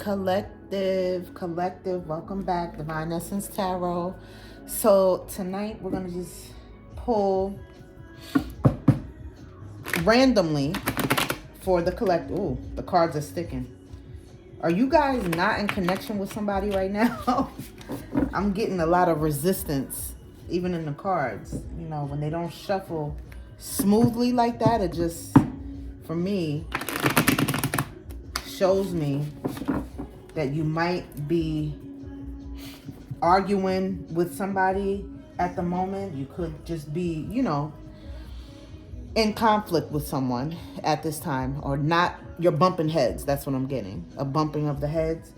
Collective, welcome back, Divine Essence Tarot. So tonight we're gonna just pull randomly for the collective. Ooh, the cards are sticking. Are you guys not in connection with somebody right now? I'm getting a lot of resistance, even in the cards. You know, when they don't shuffle smoothly like that, it just, for me, shows me that you might be arguing with somebody at the moment. You could just be, you know, in conflict with someone at this time, or not. You're bumping heads. That's what I'm getting. A bumping of the heads.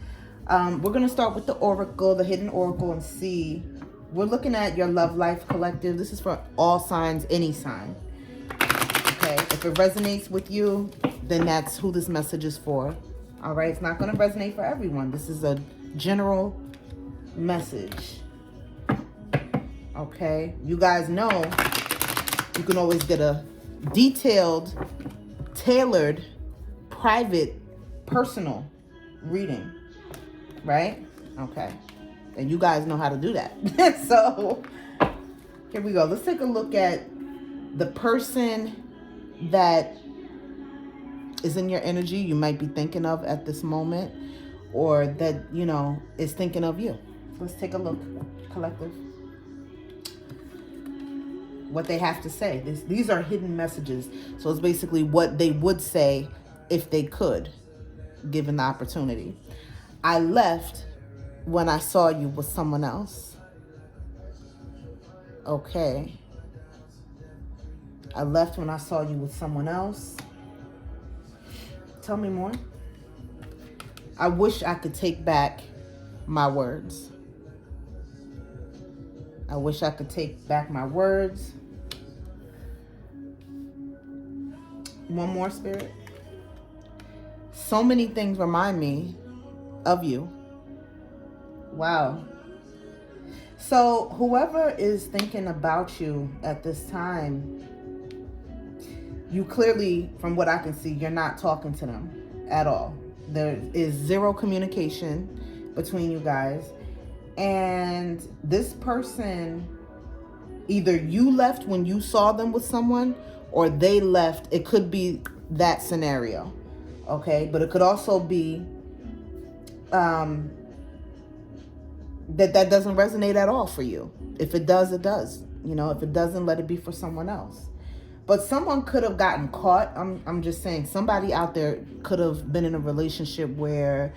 We're going to start with the oracle, the hidden oracle, and see. We're looking at your love life collective. This is for all signs, any sign. Okay. If it resonates with you, then that's who this message is for. All right. It's not going to resonate for everyone. This is a general message. Okay. You guys know you can always get a detailed, tailored, private, personal reading, right? Okay. And you guys know how to do that. So here we go. Let's take a look at the person that is in your energy you might be thinking of at this moment, or that, you know, is thinking of you. Let's take a look, collective. What they have to say. These are hidden messages. So it's basically what they would say if they could, given the opportunity. I left when I saw you with someone else. Okay. I left when I saw you with someone else. Tell me more. I wish I could take back my words. I wish I could take back my words. One more, Spirit. So many things remind me of you. Wow. So whoever is thinking about you at this time, you clearly, from what I can see, you're not talking to them at all. There is zero communication between you guys. And this person, either you left when you saw them with someone, or they left. It could be that scenario, okay? But it could also be that doesn't resonate at all for you. If it does, it does. You know, if it doesn't, let it be for someone else. But someone could have gotten caught. I'm just saying, somebody out there could have been in a relationship where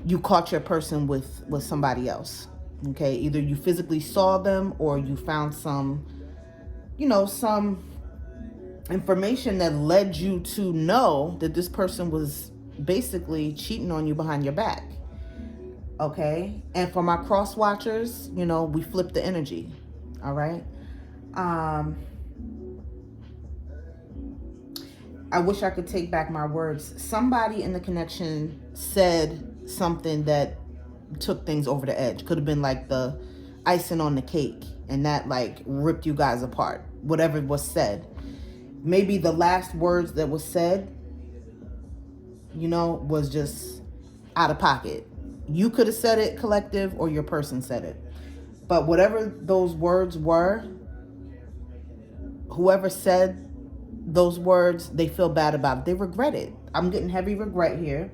you caught your person with somebody else, okay? Either you physically saw them, or you found some, you know, some information that led you to know that this person was basically cheating on you behind your back. Okay. And for my cross watchers, you know, we flip the energy. All right. I wish I could take back my words. Somebody in the connection said something that took things over the edge. Could have been like the icing on the cake, and that like ripped you guys apart. Whatever was said. Maybe the last words that was said, you know, was just out of pocket. You could have said it, collective, or your person said it. But whatever those words were, whoever said those words, they feel bad about it. They regret it. I'm getting heavy regret here.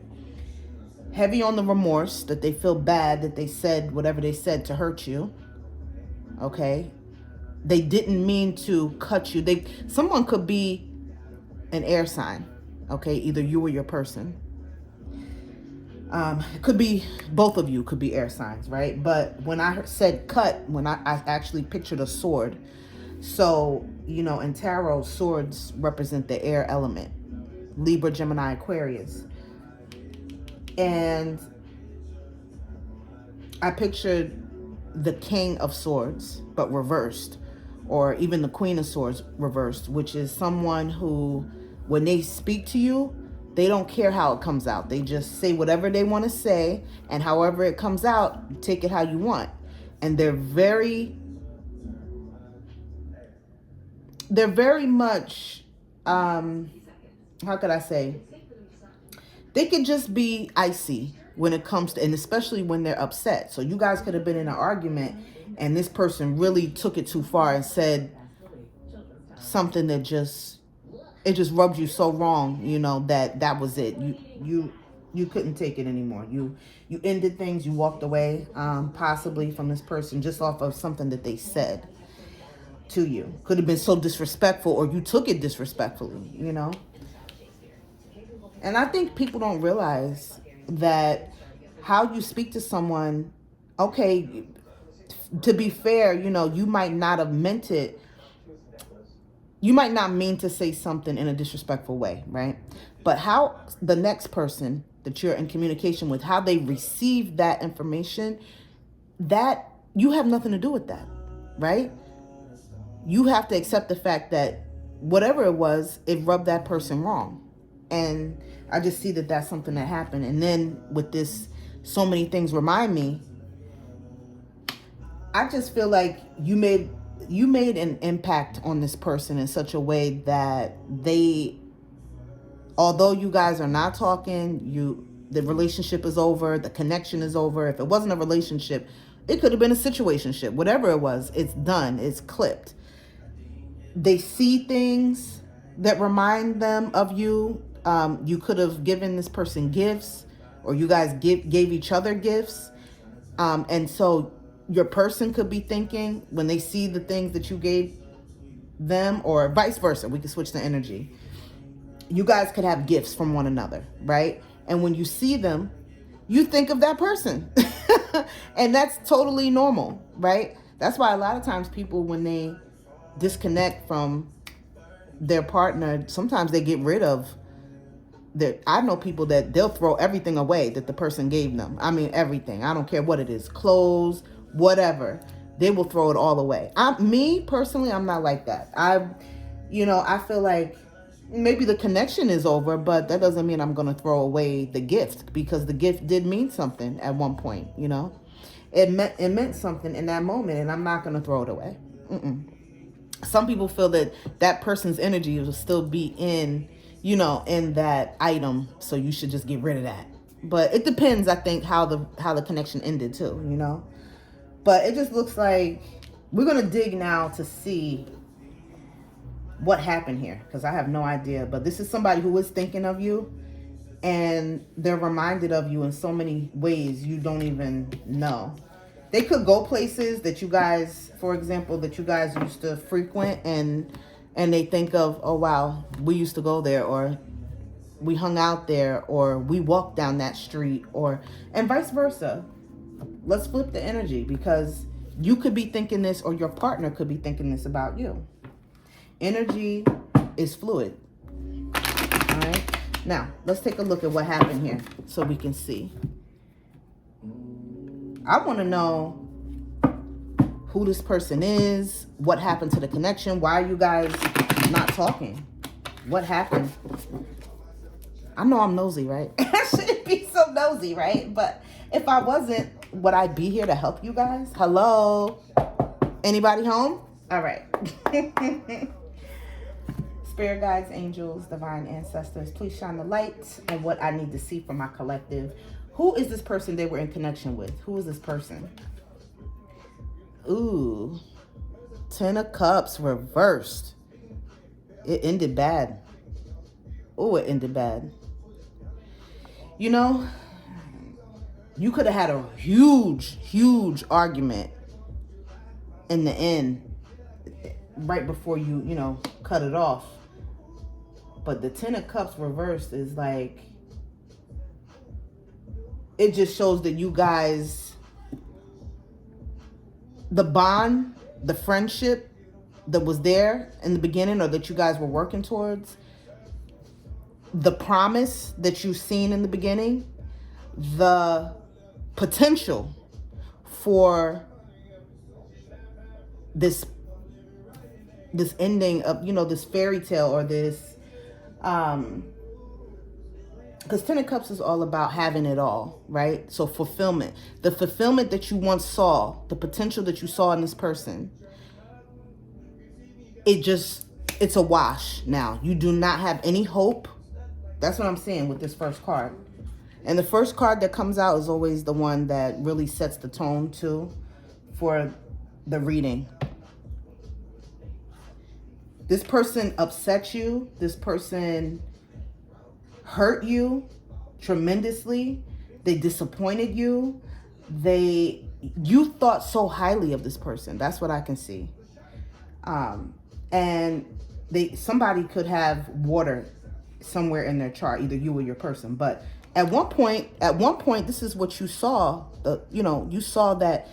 Heavy on the remorse, that they feel bad that they said whatever they said to hurt you. Okay? They didn't mean to cut you. Someone could be an air sign, okay? Either you or your person. It could be both of you could be air signs, right? But when I said cut, when I actually pictured a sword. So, you know, in tarot, swords represent the air element. Libra, Gemini, Aquarius. And I pictured the King of Swords, but reversed. Or even the Queen of Swords reversed, which is someone who, when they speak to you, they don't care how it comes out. They just say whatever they want to say, and however it comes out, take it how you want. And they're very much, how could I say? They could just be icy. when it comes to, and especially when they're upset. So you guys could have been in an argument and this person really took it too far and said something that just rubbed you so wrong, that was it. You couldn't take it anymore. You ended things, you walked away, possibly from this person just off of something that they said to you. Could have been so disrespectful, or you took it disrespectfully, And I think people don't realize that how you speak to someone, okay, to be fair, you might not have meant it. You might not mean to say something in a disrespectful way, right? But how the next person that you're in communication with, how they receive that information, that you have nothing to do with that, right? You have to accept the fact that whatever it was, it rubbed that person wrong. And I just see that that's something that happened. And then with this, so many things remind me, I just feel like you made an impact on this person in such a way that although you guys are not talking, the relationship is over, the connection is over. If it wasn't a relationship, it could have been a situationship. Whatever it was, it's done, it's clipped. They see things that remind them of you. You could have given this person gifts, or you guys gave each other gifts. And so your person could be thinking, when they see the things that you gave them, or vice versa, we could switch the energy. You guys could have gifts from one another, right? And when you see them, you think of that person. And that's totally normal, right? That's why a lot of times people, when they disconnect from their partner, sometimes they get rid of I know people that they'll throw everything away that the person gave them. I mean, everything. I don't care what it is, clothes, whatever. They will throw it all away. Me personally, I'm not like that. I feel like maybe the connection is over, but that doesn't mean I'm going to throw away the gift, because the gift did mean something at one point, It meant something in that moment, and I'm not going to throw it away. Some people feel that person's energy will still be in that item, so you should just get rid of that. But it depends, I think, how the connection ended too, But it just looks like we're going to dig now to see what happened here, because I have no idea. But this is somebody who is thinking of you, and they're reminded of you in so many ways you don't even know. They could go places that you guys, for example, that you guys used to frequent, and they think of, oh wow, we used to go there, or we hung out there, or we walked down that street, and vice versa. Let's flip the energy, because you could be thinking this, or your partner could be thinking this about you. Energy is fluid. All right. Now, let's take a look at what happened here so we can see. I want to know who this person is, what happened to the connection, why are you guys not talking? What happened? I know I'm nosy, right? I shouldn't be so nosy, right? But if I wasn't, would I be here to help you guys? Hello? Anybody home? All right. Spirit guides, angels, divine ancestors, please shine the light on what I need to see from my collective. Who is this person they were in connection with? Who is this person? Ooh. 10 of Cups reversed. It ended bad. Oh, it ended bad. You could have had a huge argument in the end, right before you cut it off. But the 10 of Cups reversed is like, it just shows that you guys, the bond, the friendship that was there in the beginning, or that you guys were working towards, the promise that you've seen in the beginning, the potential for this ending of, this fairy tale, or this, because 10 of Cups is all about having it all, right? So fulfillment, the fulfillment that you once saw, the potential that you saw in this person, it's a wash now. You do not have any hope. That's what I'm saying with this first card. And the first card that comes out is always the one that really sets the tone too for the reading. This person upset you. This person hurt you tremendously. They disappointed you. You thought so highly of this person. That's what I can see. And somebody could have water somewhere in their chart, either you or your person. But at one point, this is what you saw. You saw that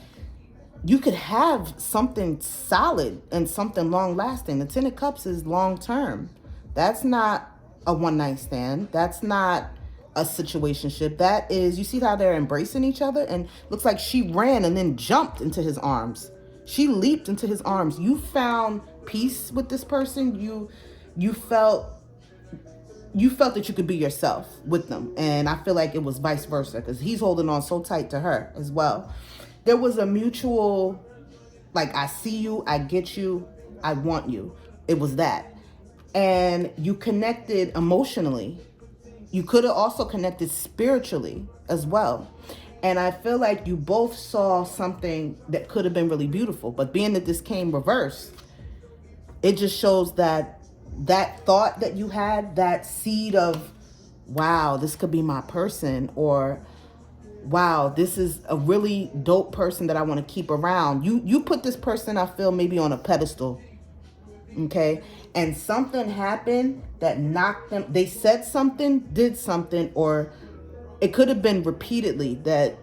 you could have something solid and something long lasting. The Ten of Cups is long term. That's not a one night stand. That's not a situationship. That is, you see how they're embracing each other, and looks like she ran and then jumped into his arms. She leaped into his arms. You found peace with this person. You felt that you could be yourself with them. And I feel like it was vice versa, because he's holding on so tight to her as well. There was a mutual, like, I see you, I get you, I want you. It was that. And you connected emotionally. You could have also connected spiritually as well. And I feel like you both saw something that could have been really beautiful. But being that this came reversed, it just shows that thought that you had, that seed of, wow, this could be my person, or wow, this is a really dope person that I want to keep around. You put this person, I feel, maybe on a pedestal. Okay. And something happened that knocked them. They said something, did something, or it could have been repeatedly that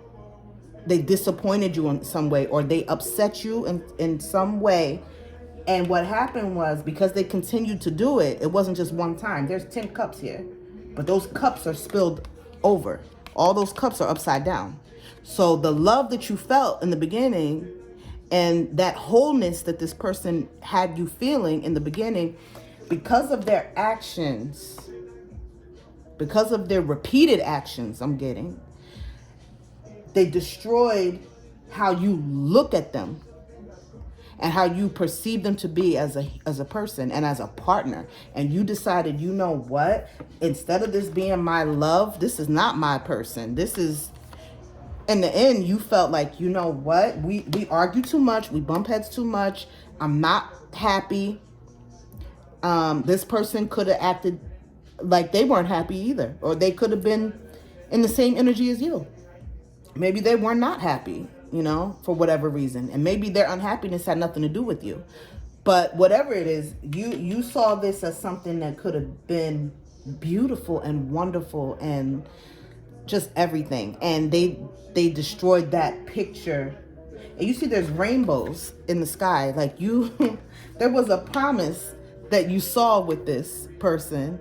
they disappointed you in some way, or they upset you in some way. And what happened was, because they continued to do it, it wasn't just one time. There's 10 cups here, but those cups are spilled over. All those cups are upside down. So the love that you felt in the beginning, and that wholeness that this person had you feeling in the beginning, because of their actions, because of their repeated actions, they destroyed how you look at them and how you perceive them to be as a person and as a partner. And you decided, you know what? Instead of this being my love, this is not my person. This is, in the end, you felt like, you know what? We argue too much. We bump heads too much. I'm not happy. This person could have acted like they weren't happy either. Or they could have been in the same energy as you. Maybe they were not happy, for whatever reason. And maybe their unhappiness had nothing to do with you. But whatever it is, you saw this as something that could have been beautiful and wonderful and just everything. And they destroyed that picture. And you see there's rainbows in the sky. Like there was a promise that you saw with this person.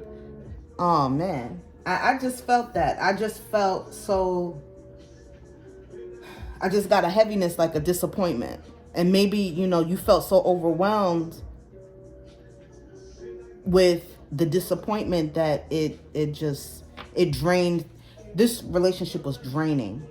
Oh man, I just felt that. I just felt so, I just got a heaviness, like a disappointment. And maybe, you felt so overwhelmed with the disappointment that it drained. This relationship was draining.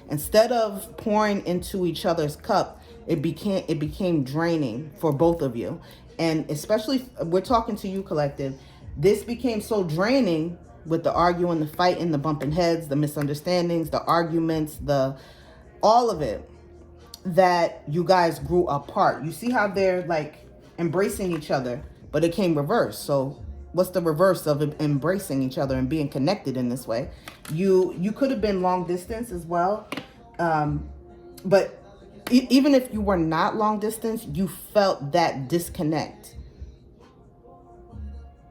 Instead of pouring into each other's cup, it became draining for both of you. And especially, we're talking to you, collective. This became so draining with the arguing, the fighting, the bumping heads, the misunderstandings, the arguments, all of it, that you guys grew apart. You see how they're like embracing each other, but it came reverse. So what's the reverse of embracing each other and being connected in this way? You could have been long distance as well. But even if you were not long distance, you felt that disconnect.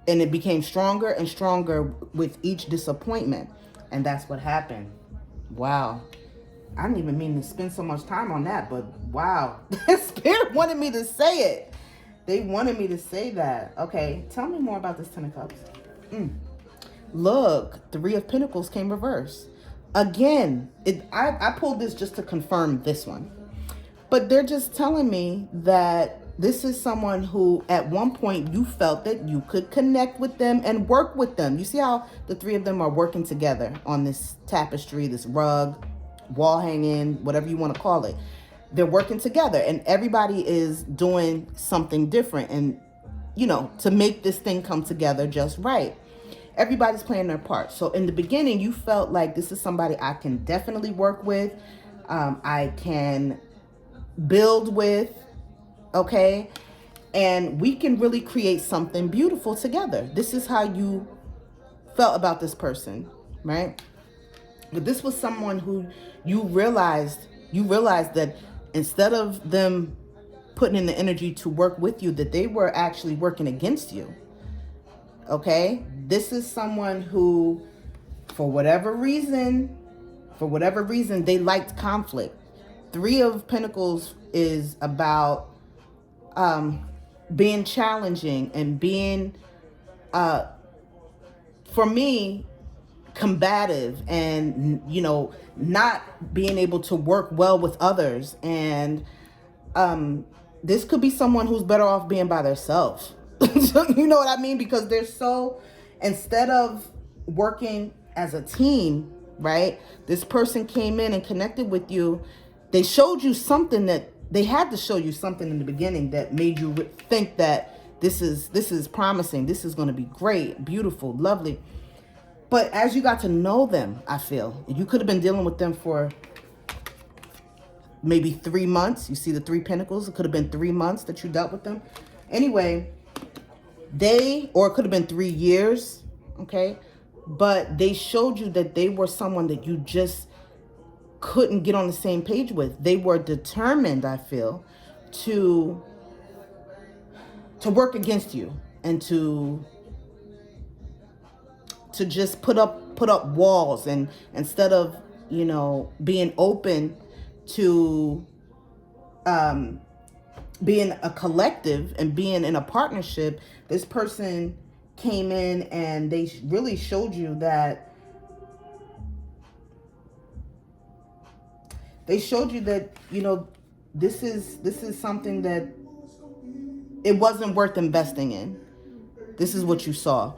And it became stronger and stronger with each disappointment. And that's what happened. Wow. I didn't even mean to spend so much time on that, but wow. Spirit wanted me to say it. They wanted me to say that. Okay, tell me more about this Ten of Cups. Look, Three of Pentacles came reversed. Again, I pulled this just to confirm this one. But they're just telling me that this is someone who, at one point, you felt that you could connect with them and work with them. You see how the three of them are working together on this tapestry, this rug, wall hanging, whatever you want to call it. They're working together, and everybody is doing something different, and to make this thing come together just right. everybody's playing their part. So in the beginning, you felt like this is somebody I can definitely work with. I can build with, okay? And we can really create something beautiful together. This is how you felt about this person, right? But this was someone who you realized that instead of them putting in the energy to work with you, that they were actually working against you. Okay? This is someone who, for whatever reason, they liked conflict. 3 of Pentacles is about being challenging and being, for me, combative, and not being able to work well with others. And this could be someone who's better off being by themselves. You know what I mean? Because they're so, instead of working as a team, right? This person came in and connected with you. They showed you something that they had to show you something in the beginning that made you think that this is promising. This is going to be great, beautiful, lovely. But as you got to know them, I feel you could have been dealing with them for maybe 3 months. You see the 3 Pentacles. It could have been 3 months that you dealt with them. Anyway, or it could have been 3 years. Okay. But they showed you that they were someone that you just couldn't get on the same page with. They were determined, I feel, to work against you and to just put up walls, and instead of being open to being a collective and being in a partnership, this person came in and they really showed you that this is something that it wasn't worth investing in. This is what you saw.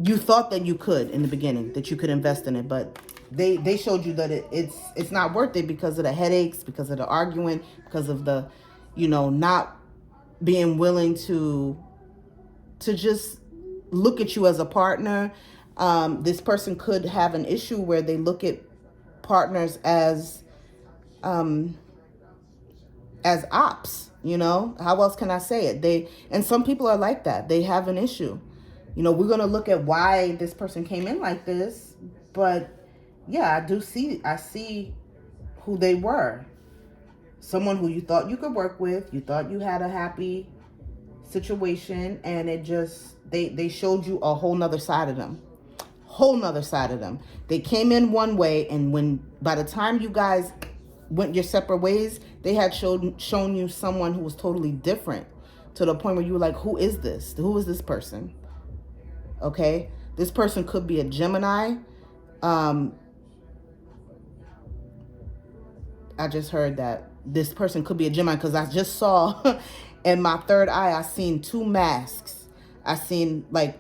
You thought that you could in the beginning, that you could invest in it, but they showed you that it's not worth it because of the headaches, because of the arguing, because of the not being willing to just look at you as a partner. This person could have an issue where they look at partners as ops. How else can I say it? And some people are like that. They have an issue. We're going to look at why this person came in like this, but yeah, I see who they were. Someone who you thought you could work with, you thought you had a happy situation, and they showed you a whole nother side of them. They came in one way, and by the time you guys went your separate ways, they had shown you someone who was totally different, to the point where you were like, who is this? Who is this person? Okay, this person could be a Gemini. I just heard that this person could be a Gemini because I just saw in my third eye, I seen 2 masks. I seen like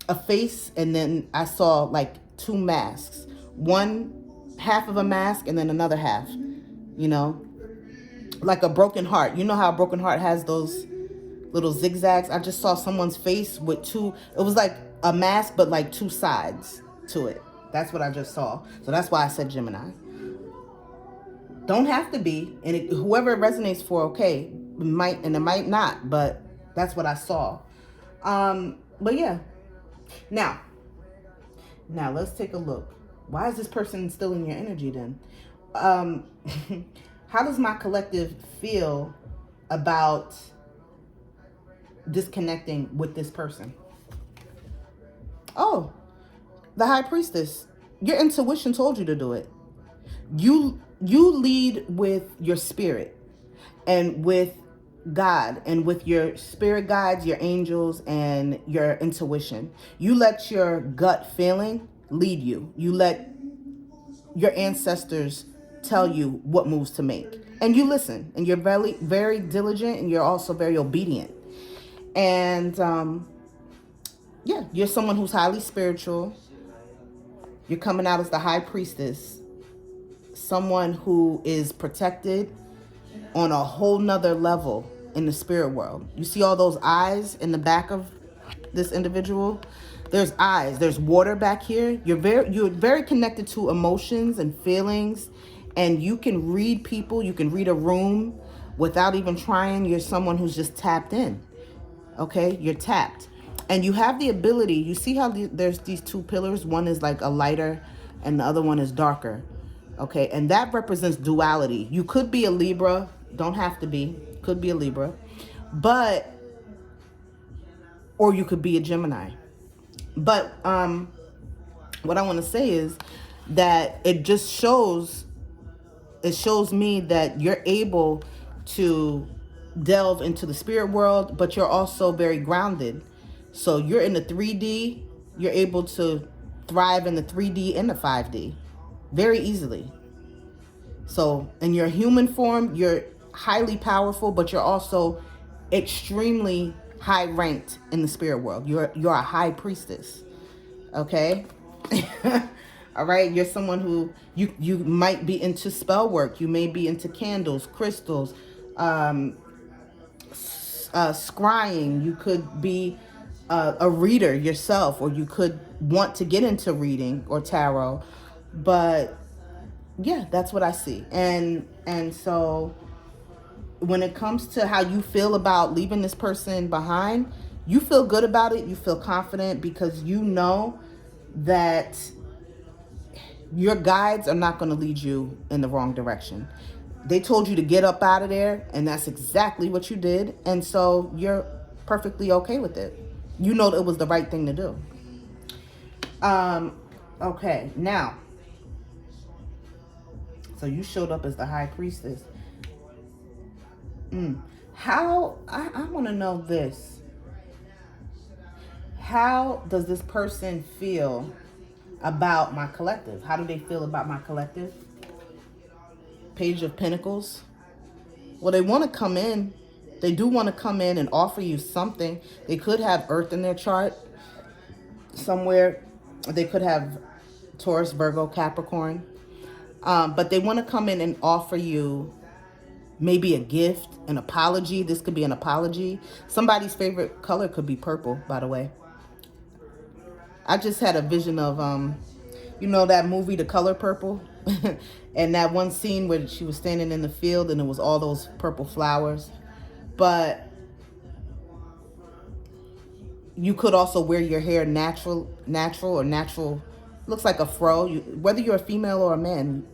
a face, and then I saw like 2 masks. One half of a mask and then another half, like a broken heart. You know how a broken heart has those little zigzags? I just saw someone's face with 2, it was like a mask, but like 2 sides to it. That's what I just saw. So that's why I said Gemini. Don't have to be, and whoever it resonates for, okay, it might not, but that's what I saw. But yeah. Now let's take a look. Why is this person still in your energy then? How does my collective feel about disconnecting with this person? Oh, the High Priestess. Your intuition told you to do it. You lead with your spirit and with God and with your spirit guides, your angels, and your intuition. You let your gut feeling lead you. You let your ancestors tell you what moves to make. And you listen, and you're very, very diligent, and you're also very obedient. And yeah, you're someone who's highly spiritual. You're coming out as the High Priestess. Someone who is protected on a whole nother level in the spirit world. You see all those eyes in the back of this individual? There's eyes. There's water back here. You're very connected to emotions and feelings, and you can read people. You can read a room without even trying. You're someone who's just tapped in. Okay, you're tapped, and you have the ability. You see how there's these two pillars. One is like a lighter, and the other one is darker. Okay, and that represents duality. You could be a Libra. Don't have to be. Could be a Libra, but or you could be a Gemini. But what I want to say is that it shows me that you're able to delve into the spirit world, but you're also very grounded. So you're in the 3D, you're able to thrive in the 3D and the 5D very easily. So in your human form, you're highly powerful, but you're also extremely high ranked in the spirit world. You're a high priestess. Okay. All right. You're someone who you might be into spell work. You may be into candles, crystals, scrying. You could be a reader yourself, or you could want to get into reading or tarot. But yeah, that's what I see. And so when it comes to how you feel about leaving this person behind, you feel good about it. You feel confident because you know that your guides are not going to lead you in the wrong direction. They told you to get up out of there, and that's exactly what you did. And so you're perfectly okay with it. You know that it was the right thing to do. Okay, now, so you showed up as the high priestess. How, I want to know this. How does this person feel about my collective? How do they feel about my collective? Page of Pentacles. Well, they want to come in. They do want to come in and offer you something. They could have Earth in their chart somewhere. They could have Taurus, Virgo, Capricorn. But they want to come in and offer you maybe a gift, an apology. This could be an apology. Somebody's favorite color could be purple, by the way. I just had a vision of, you know, that movie, The Color Purple? And that one scene where she was standing in the field and it was all those purple flowers. But you could also wear your hair natural, looks like a fro, whether you're a female or a man,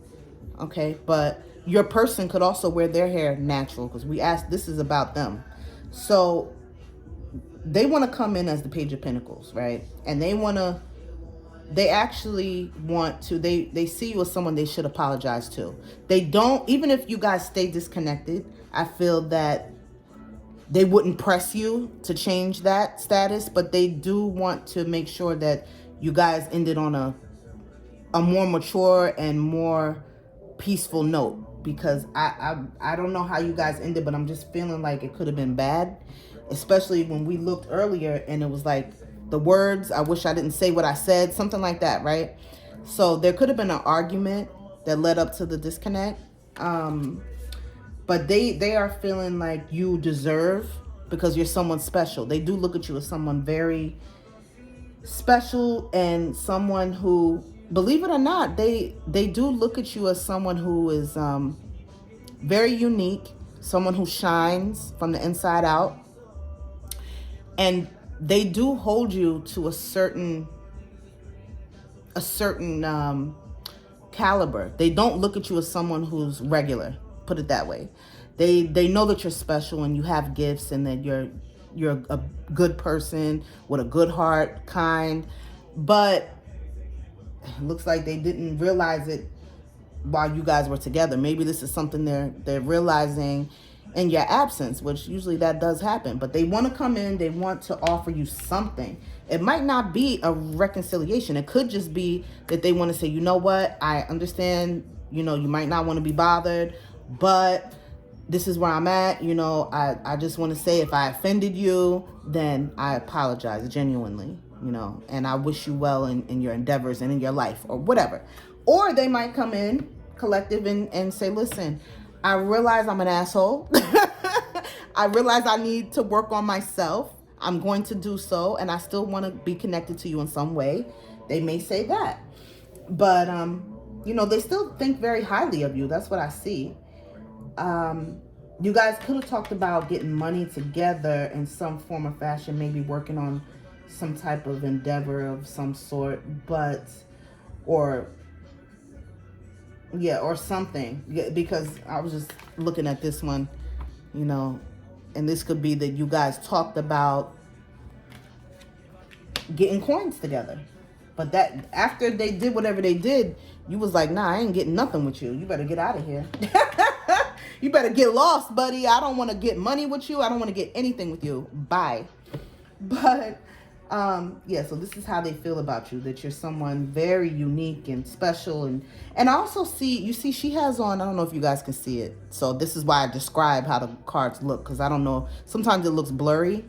okay? But your person could also wear their hair natural, because we asked, this is about them. So they want to come in as the Page of Pentacles, right? And they actually want to, they see you as someone they should apologize to. They don't, even if you guys stay disconnected, I feel that they wouldn't press you to change that status, but they do want to make sure that you guys ended on a more mature and more peaceful note. Because I don't know how you guys ended, but I'm just feeling like it could have been bad. Especially when we looked earlier and it was like the words, I wish I didn't say what I said, something like that, right? So there could have been an argument that led up to the disconnect. But they are feeling like you deserve, because you're someone special. They do look at you as someone very special, and someone who, believe it or not, they do look at you as someone who is very unique, someone who shines from the inside out. And they do hold you to a certain caliber. They don't look at you as someone who's regular, put it that way. They know that you're special and you have gifts, and that you're a good person with a good heart, kind. But it looks like they didn't realize it while you guys were together. Maybe this is something they're realizing in your absence, which usually that does happen. But they want to come in, they want to offer you something. It might not be a reconciliation. It could just be that they want to say, you know what, I understand, you know, you might not want to be bothered, but this is where I'm at. You know, I just want to say, if I offended you, then I apologize genuinely, you know, and I wish you well in your endeavors and in your life, or whatever. Or they might come in collective and say, listen, I realize I'm an asshole. I realize I need to work on myself. I'm going to do so, and I still want to be connected to you in some way. They may say that. But, they still think very highly of you. That's what I see. You guys could have talked about getting money together in some form or fashion, maybe working on some type of endeavor of some sort, or something. Yeah, because I was just looking at this one, and this could be that you guys talked about getting coins together. But that after they did whatever they did, you was like, nah, I ain't getting nothing with you. You better get out of here. You better get lost, buddy. I don't want to get money with you. I don't want to get anything with you. Bye. But, so this is how they feel about you, that you're someone very unique and special. And I also see, she has on, I don't know if you guys can see it. So this is why I describe how the cards look, because I don't know. Sometimes it looks blurry,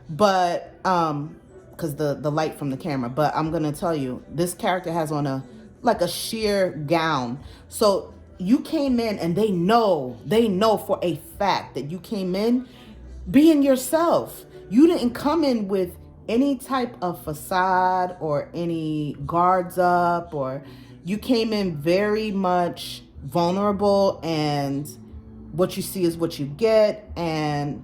but, because the light from the camera. But I'm going to tell you, this character has on a sheer gown. So you came in and they know for a fact that you came in being yourself. You didn't come in with any type of facade or any guards up, or you came in very much vulnerable, and what you see is what you get, and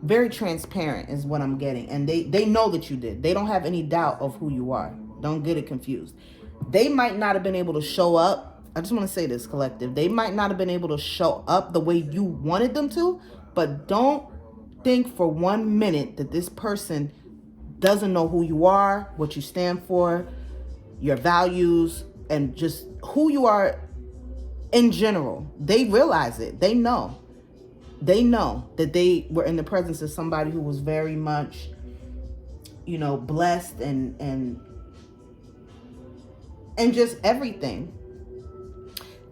very transparent is what I'm getting. And they know that you did. They don't have any doubt of who you are. Don't get it confused. They might not have been able to show up. I just want to say this, collective. They might not have been able to show up the way you wanted them to, but don't think for 1 minute that this person doesn't know who you are, what you stand for, your values, and just who you are in general. They realize it. They know. They know that they were in the presence of somebody who was very much, blessed and just everything.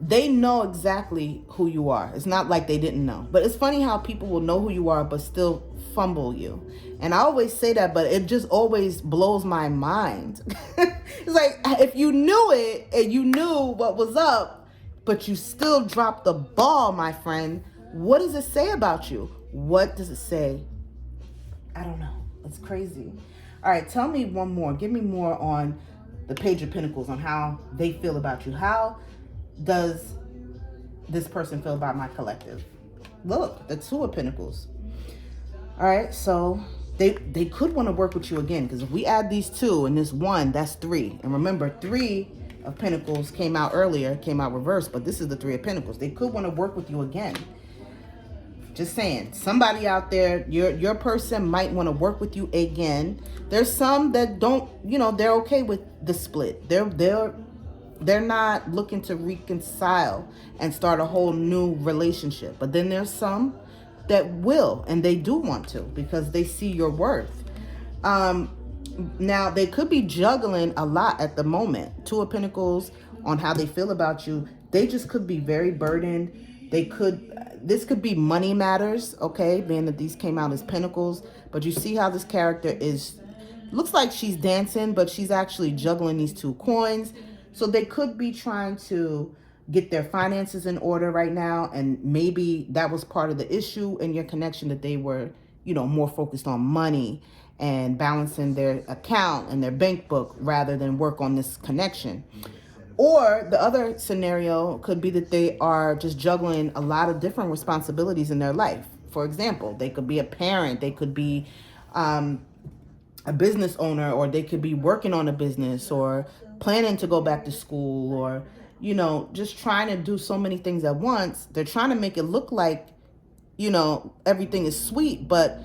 They know exactly who you are. It's not like they didn't know. But it's funny how people will know who you are but still fumble you. And I always say that, but it just always blows my mind. It's like, if you knew it and you knew what was up, but you still dropped the ball, my friend, what does it say about you? What does it say? I don't know. It's crazy. All right, tell me one more. Give me more on the Page of Pentacles, on how they feel about you. How does this person feel about my collective? Look, the Two of Pentacles. All right, so they could want to work with you again, because if we add these two and this one, that's three. And remember, Three of Pentacles came out earlier, came out reversed, but this is the Three of Pentacles. They could want to work with you again. Just saying, somebody out there, your person might want to work with you again. There's some that don't, they're okay with the split. They're not looking to reconcile and start a whole new relationship. But then there's some that will, and they do want to, because they see your worth. Now, they could be juggling a lot at the moment. Two of Pentacles, on how they feel about you. They just could be very burdened. This could be money matters, okay, being that these came out as Pentacles. But you see how this character looks like she's dancing, but she's actually juggling these two coins. So they could be trying to get their finances in order right now. And maybe that was part of the issue in your connection, that they were, more focused on money and balancing their account and their bank book rather than work on this connection. Or the other scenario could be that they are just juggling a lot of different responsibilities in their life. For example, they could be a parent, they could be a business owner, or they could be working on a business, or planning to go back to school, or, just trying to do so many things at once. They're trying to make it look like, everything is sweet, but,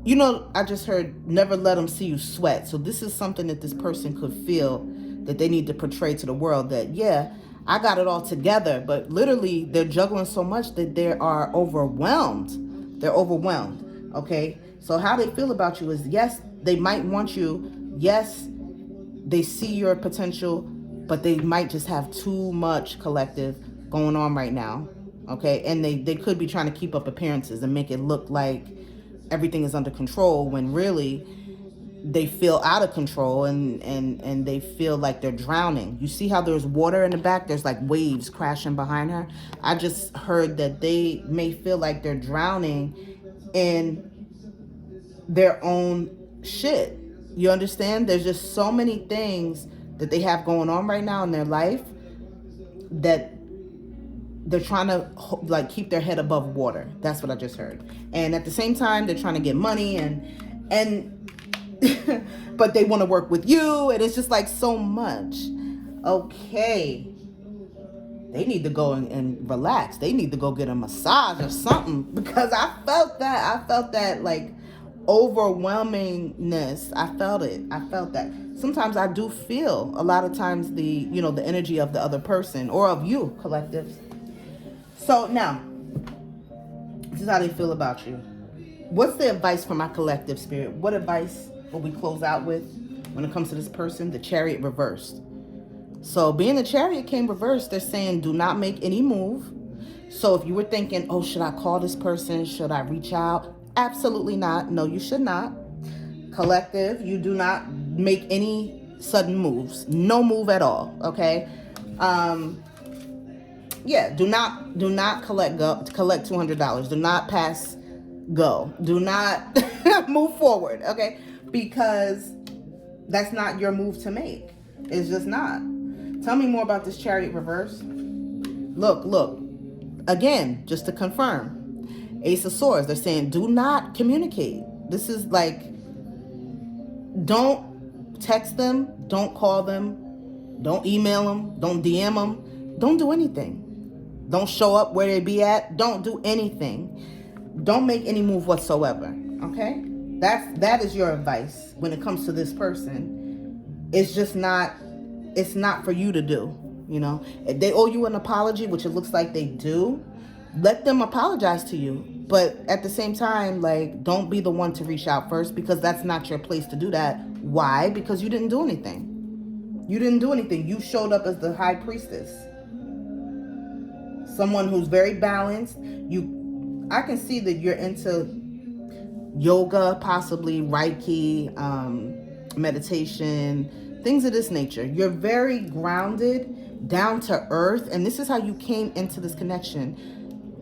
I just heard, never let them see you sweat. So this is something that this person could feel that they need to portray to the world, that, yeah, I got it all together, but literally they're juggling so much that they are overwhelmed. They're overwhelmed, okay? So how they feel about you is, yes, they might want you. Yes, they see your potential, but they might just have too much, collective, going on right now, okay? And they could be trying to keep up appearances and make it look like everything is under control, when really they feel out of control, and they feel like they're drowning. You see how there's water in the back? There's like waves crashing behind her. I just heard that they may feel like they're drowning in their own shit. You understand? There's just so many things that they have going on right now in their life that they're trying to like keep their head above water. That's what I just heard. And at the same time, they're trying to get money and but they want to work with you, and it's just like so much. Okay. They need to go and relax. They need to go get a massage or something, because I felt that like overwhelmingness. I felt that. Sometimes I do feel a lot of times the energy of the other person or of you, collectives. So now, this is how they feel about you. What's the advice for my collective spirit? What advice will we close out with when it comes to this person? The Chariot reversed. So being the Chariot came reversed, they're saying do not make any move. So if you were thinking, oh, should I call this person? Should I reach out? Absolutely not. No, you should not. Collective, you do not make any sudden moves. No move at all. Okay. Yeah. Do not collect $200. Do not pass go. Do not move forward. Okay. Because that's not your move to make. It's just not. Tell me more about this Chariot reverse. Look. Again, just to confirm. Ace of Swords, they're saying do not communicate. This is like, don't text them, don't call them, don't email them, don't DM them, don't do anything. Don't show up where they be at. Don't do anything. Don't make any move whatsoever. Okay? That is your advice when it comes to this person. It's just not, it's not for you to do. You know, if they owe you an apology, which it looks like they do, let them apologize to you. But at the same time, like, don't be the one to reach out first, because that's not your place to do that. Why? Because you didn't do anything. You didn't do anything. You showed up as the high priestess. Someone who's very balanced. I can see that you're into yoga, possibly Reiki, meditation, things of this nature. You're very grounded, down to earth, and this is how you came into this connection.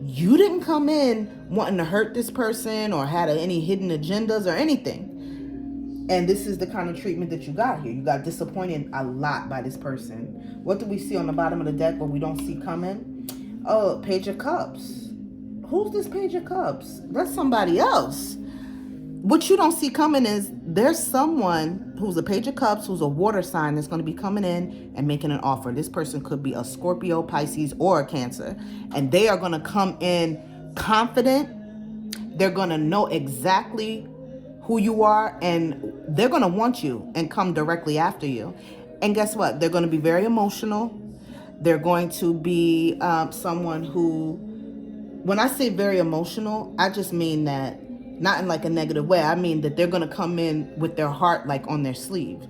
You didn't come in wanting to hurt this person or had any hidden agendas or anything. And this is the kind of treatment that you got here. You got disappointed a lot by this person. What do we see on the bottom of the deck but we don't see coming? Oh, Page of Cups. Who's this Page of Cups? That's somebody else. What you don't see coming is there's someone who's a Page of Cups, who's a water sign, that's going to be coming in and making an offer. This person could be a Scorpio, Pisces, or a Cancer. And they are going to come in confident. They're going to know exactly who you are, and they're going to want you and come directly after you. And guess what? They're going to be very emotional. They're going to be someone who, when I say very emotional, I just mean that not in like a negative way. I mean that they're going to come in with their heart like on their sleeve,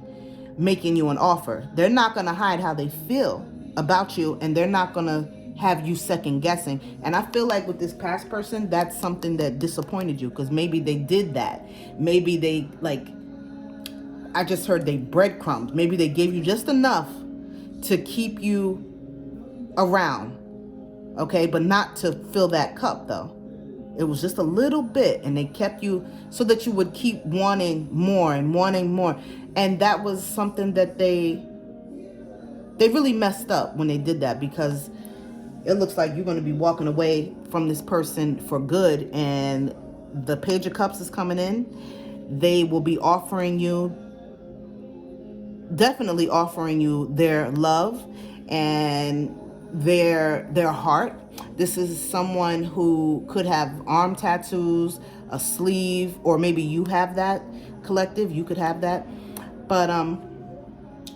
making you an offer. They're not going to hide how they feel about you, and they're not going to have you second guessing. And I feel like with this past person, that's something that disappointed you, because maybe they did that. Maybe they, like, I just heard they breadcrumbed. Maybe they gave you just enough to keep you around, okay? But not to fill that cup, though. It was just a little bit, and they kept you so that you would keep wanting more and wanting more. And that was something that they really messed up when they did that, because it looks like you're going to be walking away from this person for good. And the Page of Cups is coming in. They will be offering you, definitely offering you their love and their heart. This is someone who could have arm tattoos, a sleeve, or maybe you have that, collective. You could have that. But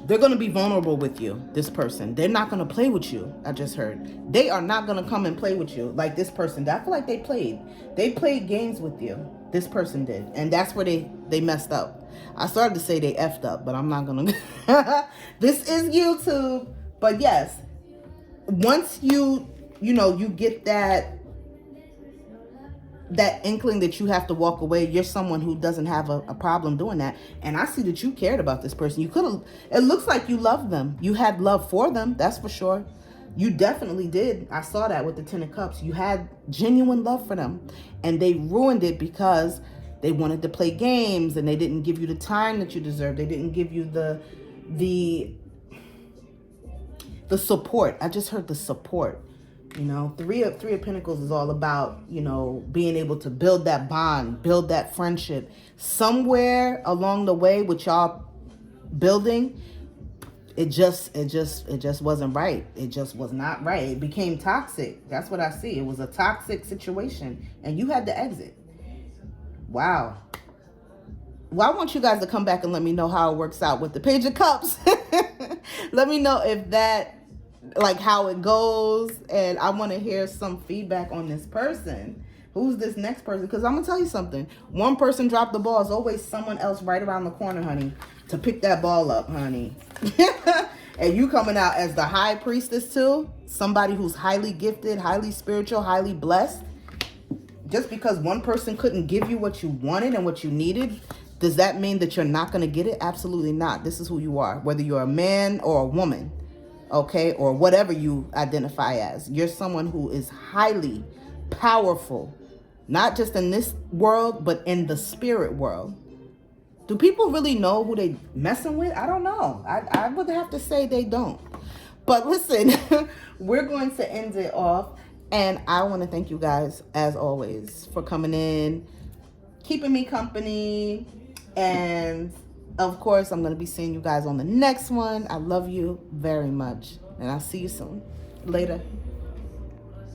they're going to be vulnerable with you, this person. They're not going to play with you, I just heard. They are not going to come and play with you like this person did. I feel like they played. They played games with you. This person did. And that's where they messed up. I started to say they effed up, but I'm not going to. This is YouTube. But yes, once you get that inkling that you have to walk away, you're someone who doesn't have a problem doing that. And I see that you cared about this person. You could have, it looks like you loved them. You had love for them, that's for sure. You definitely did. I saw that with the Ten of Cups. You had genuine love for them, and they ruined it because They wanted to play games, and they didn't give you the time that you deserve. They didn't give you the support. I just heard the support. You know, three of Pentacles is all about, you know, being able to build that bond, build that friendship. Somewhere along the way with y'all building, it just wasn't right. It just was not right. It became toxic. That's what I see. It was a toxic situation, and you had to exit. Wow. Well, I want you guys to come back and let me know how it works out with the Page of Cups. Let me know if that, like, how it goes, and I want to hear some feedback on this person. Who's this next person? Because I'm gonna tell you something. One person dropped the ball. There's always someone else right around the corner, honey, to pick that ball up, honey. And you coming out as the high priestess too, somebody who's highly gifted, highly spiritual, highly blessed. Just because one person couldn't give you what you wanted and what you needed, does that mean that you're not going to get it? Absolutely not. This is who you are, whether you're a man or a woman, okay, or whatever you identify as. You're someone who is highly powerful, not just in this world, but in the spirit world. Do people really know who they messing with? I don't know. I would have to say they don't. But listen, we're going to end it off. And I want to thank you guys, as always, for coming in, keeping me company. And, of course, I'm going to be seeing you guys on the next one. I love you very much. And I'll see you soon. Later.